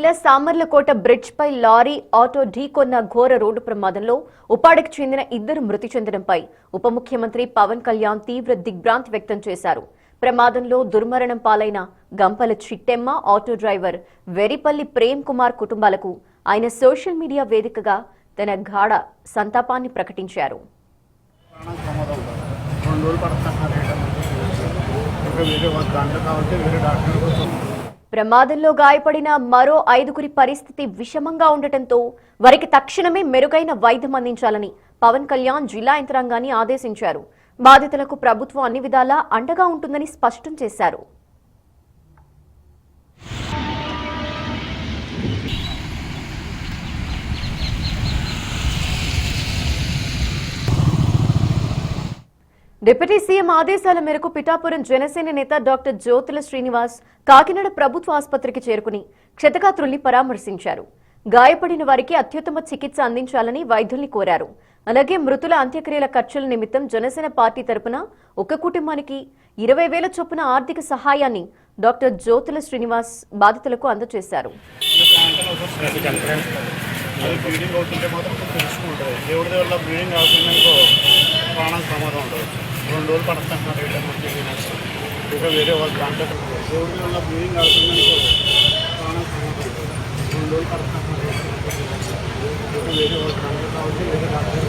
జిల్లా సామర్లకోట బ్రిడ్జ్ పై lorry auto ఢీకొన్న ఘోర road ప్రమాదంలో ఉపాడికి చెందిన ఇద్దరు మృతి చెందడంపై ఉప ముఖ్యమంత్రి పవన్ కళ్యాణ్ తీవ్ర దిగ్భ్రాంతి వ్యక్తం చేశారు. ప్రమాదంలో దుర్మరణం పాలైన గంపల చిట్టెమ్మ, ఆటో డ్రైవర్ వెరిపల్లి ప్రేమ్ కుమార్ కుటుంబాలకు ఆయన సోషల్ మీడియా వేదికగా తన గాఢ సంతాపాన్ని ప్రకటించారు. ప్రమాదంలో గాయపడిన మరో 5గురి పరిస్థితి విషమంగా ఉండటంతో వారికి తక్షణమే మెరుగైన వైద్యం అందించాలని పవన్ కళ్యాణ్ జిల్లా యంత్రాంగాన్ని ఆదేశించారు. బాధితులకు ప్రభుత్వం అన్ని విధాలా అండగా ఉంటుందని స్పష్టం చేశారు. డిప్యూటీ సీఎం ఆదేశాల మేరకు పిఠాపురం జనసేన నేత డాక్టర్ జ్యోతుల శ్రీనివాస్ కాకినాడ ప్రభుత్వ ఆసుపత్రికి చేరుకుని క్షతగాత్రుల్ని పరామర్శించారు. గాయపడిన వారికి అత్యుత్తమ చికిత్స అందించాలని వైద్యుల్ని కోరారు. అలాగే మృతుల అంత్యక్రియల ఖర్చుల నిమిత్తం జనసేన పార్టీ తరపున ఒక కుటుంబానికి 20,000 చొప్పున ఆర్థిక సహాయాన్ని డాక్టర్ జ్యోతుల శ్రీనివాస్ బాధితులకు అందజేశారు. రెండు రోజులు పడుతున్నారు ఇంకా వేరే వాళ్ళు దాంట్లో దేవుడి వల్ల బ్లీడింగ్ అవుతుందని ప్రాణం సమాధానం 2 రోజులు పడుతున్నారు ఇంకా వేరే వాళ్ళు దాంట్లో కావచ్చు వేరే డాక్టర్